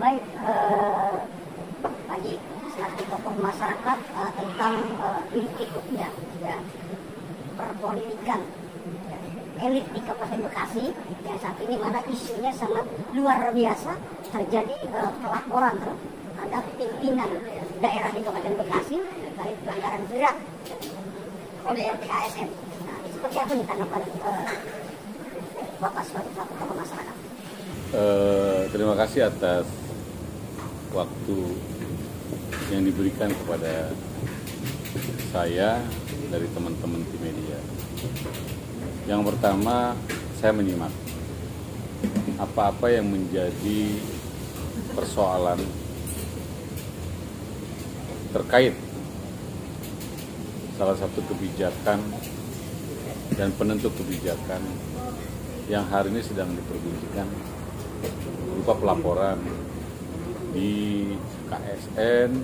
Baik, Haji, selaku tokoh masyarakat tentang ikutnya perpolitikan elit di Kabupaten Bekasi yang saat ini mana isunya sangat luar biasa, terjadi pelaporan terhadap pimpinan daerah di Kabupaten Bekasi terkait pelanggaran berat oleh ASN. Nah, seperti apa nih tanggapan Bapak sebagai tokoh masyarakat? Terima kasih atas waktu yang diberikan kepada saya dari teman-teman di media. Yang pertama, saya menyimak apa-apa yang menjadi persoalan terkait salah satu kebijakan dan penentu kebijakan yang hari ini sedang dipergunakan berupa pelaporan di KSN,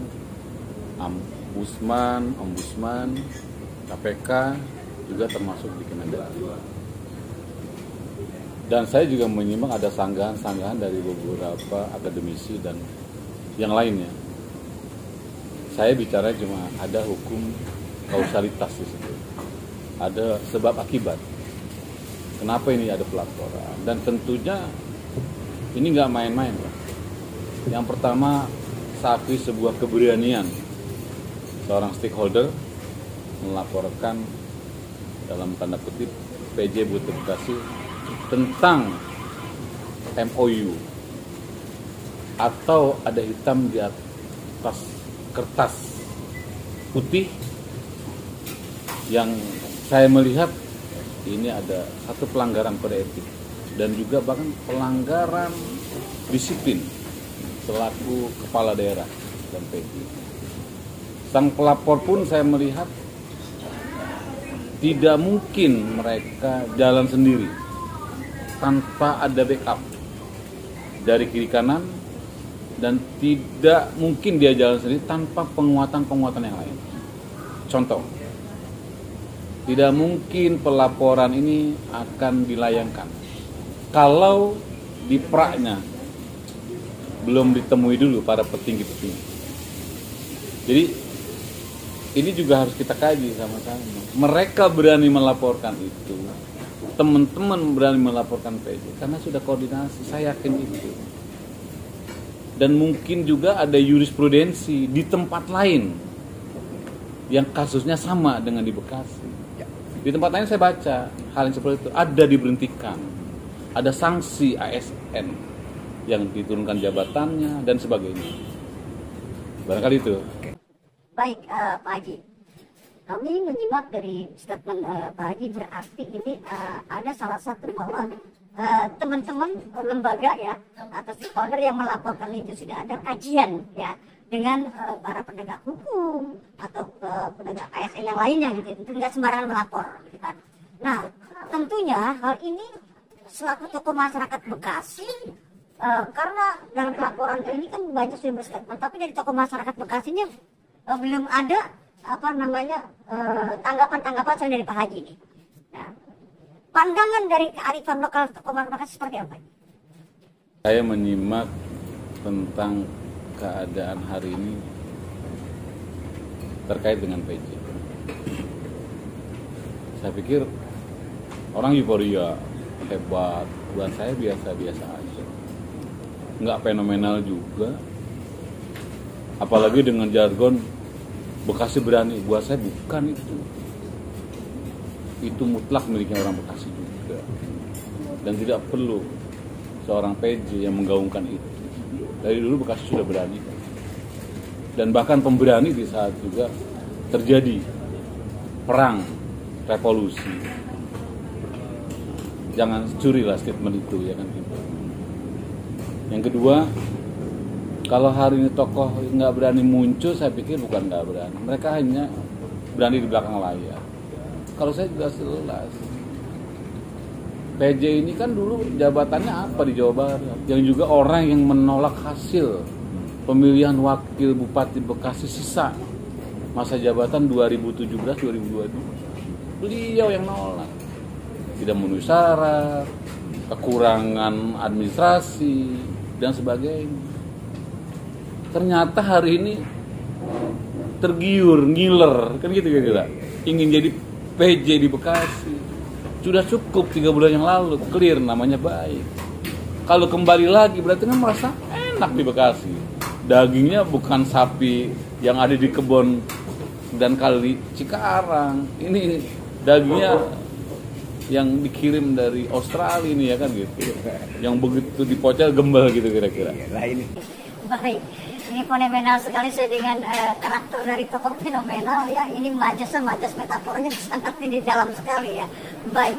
Ombudsman, KPK, juga termasuk di Kemendagri. Dan saya juga menyimak ada sanggahan-sanggahan dari beberapa akademisi dan yang lainnya. Saya bicara cuma ada hukum kausalitas di situ. Ada sebab akibat. Kenapa ini ada pelaporan? Dan tentunya ini nggak main-main, Pak. Yang pertama, saya akui sebuah keberanian seorang stakeholder melaporkan dalam tanda kutip PJ Bupati Bekasi tentang MOU atau ada hitam di atas kertas putih yang saya melihat ini ada satu pelanggaran kode etik dan juga bahkan pelanggaran disiplin selaku kepala daerah dan PJ. Sang pelapor pun saya melihat tidak mungkin mereka jalan sendiri tanpa ada backup dari kiri kanan, dan tidak mungkin dia jalan sendiri tanpa penguatan yang lain. Contoh, tidak mungkin pelaporan ini akan dilayangkan kalau di praknya belum ditemui dulu para petinggi-petinggi. Jadi ini juga harus kita kaji sama-sama. Mereka berani melaporkan itu, teman-teman berani melaporkan PJ karena sudah koordinasi, saya yakin itu. Dan mungkin juga ada jurisprudensi di tempat lain yang kasusnya sama dengan di Bekasi. Di tempat lain saya baca hal yang seperti itu, ada diberhentikan, ada sanksi ASN yang diturunkan jabatannya dan sebagainya. Barangkali itu. Baik, Pak Haji, kami menyimak dari statement Pak Haji, berarti ini ada salah satu bahwa teman-teman lembaga ya atau stakeholder yang melaporkan itu sudah ada kajian ya dengan para penegak hukum atau penegak ASN yang lainnya gitu, itu nggak sembarangan melapor gitu kan. Nah, tentunya hal ini selaku tokoh masyarakat Bekasi, karena dalam laporan ini kan banyak sudah berstatement, tapi dari tokoh masyarakat Bekasinya belum ada tanggapan-tanggapan dari Pak Haji ini. Nah, pandangan dari kearifan lokal tokoh masyarakat seperti apa? Saya menyimak tentang keadaan hari ini terkait dengan PJ. Saya pikir orang euforia, hebat, buat saya biasa-biasa aja. Nggak fenomenal juga. Apalagi dengan jargon Bekasi berani, buat saya bukan itu. Itu mutlak miliknya orang Bekasi juga. Dan tidak perlu seorang PJ yang menggaungkan itu. Dari dulu Bekasi sudah berani. Dan bahkan pemberani di saat juga terjadi perang, revolusi. Jangan curilah statement itu, ya kan. Yang kedua, kalau hari ini tokoh nggak berani muncul, saya pikir bukan nggak berani. Mereka hanya berani di belakang layar. Kalau saya jelas, PJ ini kan dulu jabatannya apa di Jawa Barat? Yang juga orang yang menolak hasil pemilihan wakil Bupati Bekasi sisa masa jabatan 2017-2022. Beliau yang nolak. Tidak memenuhi syarat, kekurangan administrasi, dan sebagainya. ternyata hari ini tergiur, ngiler, kan gitu kira-kira. Ingin jadi PJ di Bekasi. Sudah cukup 3 bulan yang lalu, clear, namanya baik. Kalau kembali lagi berarti kan merasa enak di Bekasi. Dagingnya bukan sapi yang ada di kebun dan kali Cikarang. Ini dagingnya yang dikirim dari Australia ini ya kan gitu. Yang begitu dipocel gembel gitu kira-kira. Baik, ini fenomenal sekali saya dengan karakter dari tokoh fenomenal ya. Ini majas metafornya sangat ini dalam sekali ya. Baik,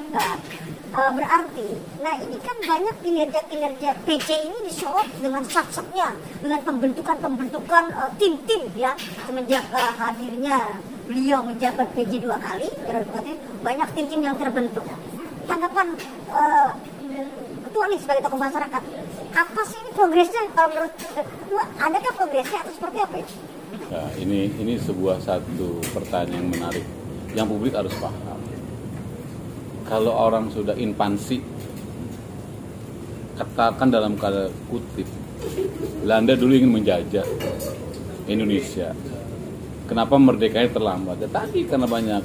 berarti, nah ini kan banyak kinerja PJ ini disorot dengan sat-satnya, dengan pembentukan tim-tim ya. Semenjak hadirnya beliau menjabat PJ 2 kali, banyak tim-tim yang terbentuk. Tanggapan ketua nih sebagai tokoh masyarakat, apa sih ini progresnya kalau menurut ketua? Adakah progresnya atau seperti apa itu? Nah, ini sebuah satu pertanyaan yang menarik yang publik harus paham. Kalau orang sudah infansi, katakan dalam kata kutip, Belanda dulu ingin menjajah Indonesia. Kenapa merdekanya terlambat? Ya, tadi karena banyak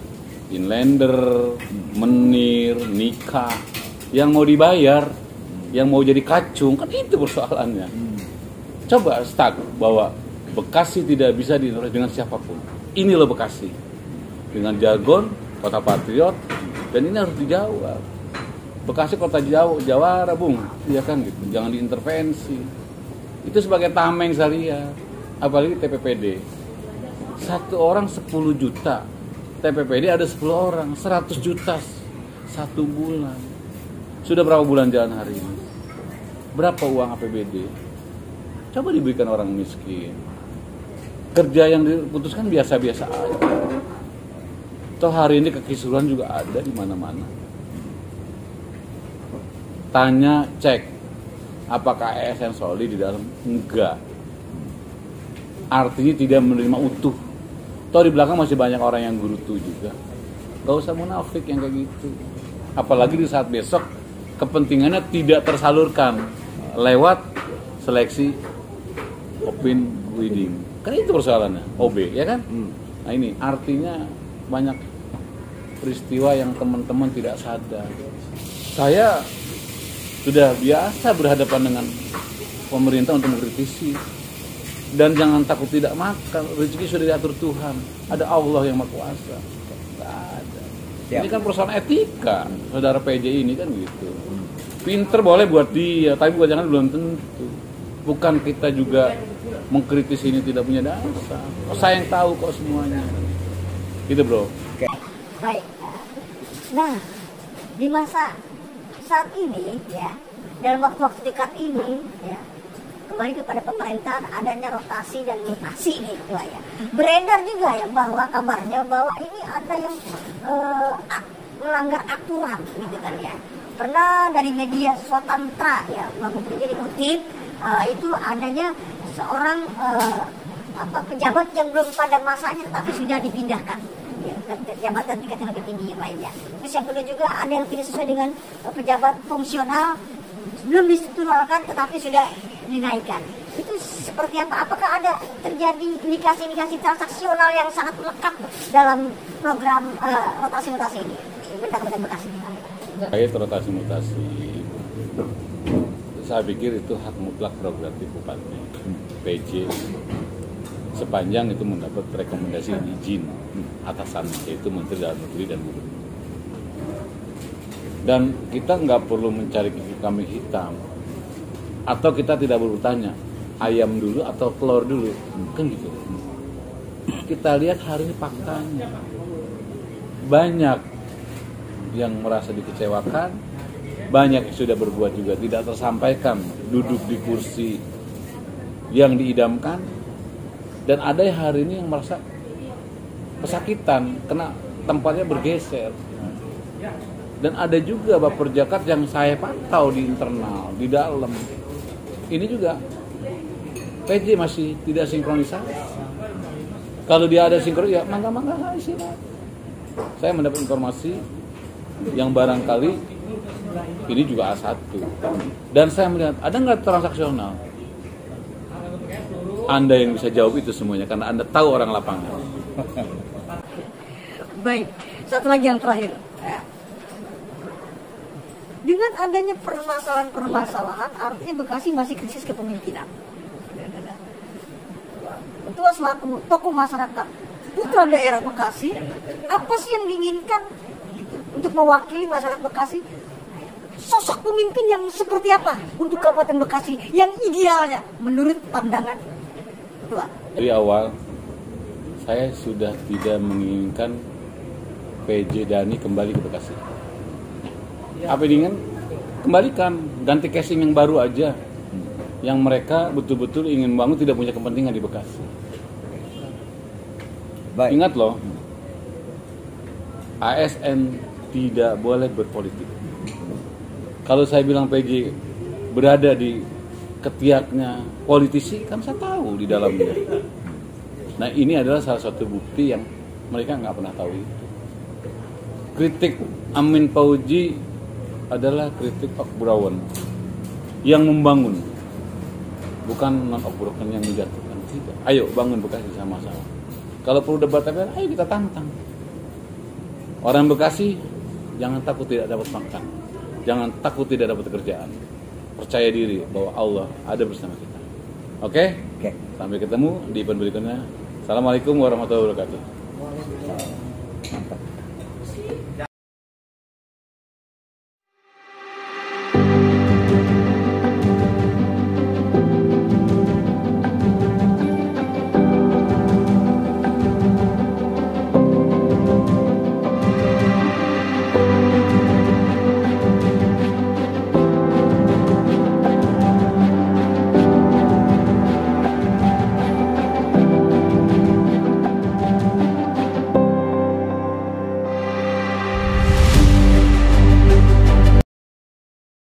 inlander, menir, nikah yang mau dibayar, yang mau jadi kacung, kan itu persoalannya. Coba stuck bahwa Bekasi tidak bisa diintervensi dengan siapapun. Ini loh Bekasi, dengan jargon kota patriot, dan ini harus dijawab. Bekasi kota Jawara, Bung, iya kan gitu. Jangan diintervensi. Itu sebagai tameng saya lihat, apalagi TPPD. 1 orang 10 juta, TPPD ada 10 orang, 100 juta 1 bulan. Sudah berapa bulan jalan hari ini? Berapa uang APBD? Coba diberikan orang miskin. Kerja yang diputuskan biasa-biasa aja. Toh hari ini kekisruhan juga ada di mana-mana. Tanya, cek, apakah ASN Soli di dalam? Enggak. Artinya tidak menerima utuh. Toh di belakang masih banyak orang yang gerutu juga. Gak usah munafik yang kayak gitu. Apalagi di saat besok kepentingannya tidak tersalurkan lewat seleksi open bidding. Kan itu persoalannya, OB, ya kan? Nah ini artinya banyak peristiwa yang teman-teman tidak sadar. Saya sudah biasa berhadapan dengan pemerintah untuk mengkritisi. Dan jangan takut tidak makan, rezeki sudah diatur Tuhan. Ada Allah yang Maha Kuasa. Tidak ada. Siap. Ini kan persoalan etika, saudara PJ ini kan gitu. Pinter boleh buat dia, tapi buat jangan belum tentu. Bukan kita juga mengkritisi ini tidak punya dasar. Oh, saya yang tahu kok semuanya. Gitu bro. Oke. Baik. Nah, di masa saat ini ya, dalam waktu-waktu dekat ini ya, kembali kepada pemerintahan adanya rotasi dan mutasi nih Ketua ya. Beredar juga ya bahwa kabarnya bahwa ini ada yang melanggar aturan gitu kan ya. Pernah dari media Swatantra ya, jadi kutip itu adanya seorang pejabat yang belum pada masanya tapi sudah dipindahkan ya, jabatan tingkat yang lebih tinggi yang lainnya. Terus yang kedua juga ada yang tidak sesuai dengan pejabat fungsional belum distrukturalkan tetapi sudah dinaikkan. Itu seperti apa? Apakah ada terjadi indikasi-indikasi transaksional yang sangat melekat dalam program rotasi-mutasi ini? Bekasi. Kait rotasi mutasi, saya pikir itu hak mutlak prerogatif Bupati, PJ, sepanjang itu mendapat rekomendasi izin atasan, yaitu Menteri Dalam Negeri dan Gubernur. Dan kita nggak perlu mencari gigi kambing hitam, atau kita tidak perlu bertanya ayam dulu atau telur dulu, kan gitu. Kita lihat hari ini faktanya banyak yang merasa dikecewakan, banyak yang sudah berbuat juga tidak tersampaikan, duduk di kursi yang diidamkan, dan ada yang hari ini yang merasa kesakitan kena tempatnya bergeser. Dan ada juga Baper Jakat yang saya pantau di internal, di dalam. Ini juga PJ masih tidak sinkronisasi. Kalau dia ada sinkron, ya mangga-mangga silakan. Saya mendapat informasi yang barangkali ini juga A1. Dan saya melihat, ada nggak transaksional? Anda yang bisa jawab itu semuanya karena Anda tahu orang lapangan. Baik, satu lagi yang terakhir. Dengan adanya permasalahan-permasalahan, artinya Bekasi masih krisis kepemimpinan. Ketua selaku tokoh masyarakat, putra daerah Bekasi, apa sih yang diinginkan untuk mewakili masyarakat Bekasi? Sosok pemimpin yang seperti apa untuk Kabupaten Bekasi yang idealnya menurut pandangan Ketua? Dari awal, saya sudah tidak menginginkan PJ Dani kembali ke Bekasi. Apa ingin? Kembalikan, ganti casing yang baru aja. Yang mereka betul-betul ingin bangun, tidak punya kepentingan di Bekasi. Baik. Ingat loh, ASN tidak boleh berpolitik. Kalau saya bilang PJ berada di ketiaknya politisi, kan saya tahu di dalamnya. Nah, ini adalah salah satu bukti yang mereka nggak pernah tahu itu. Kritik Amin Fauzi adalah kritik Okburawan yang membangun, bukan non-Okburawan yang menjatuhkan. Tidak. Ayo bangun Bekasi sama-sama. Kalau perlu debat, ayo kita tantang. Orang Bekasi jangan takut tidak dapat makan, jangan takut tidak dapat kerjaan. Percaya diri bahwa Allah ada bersama kita. Oke? Oke. Sampai ketemu di event berikutnya. Assalamualaikum warahmatullahi wabarakatuh.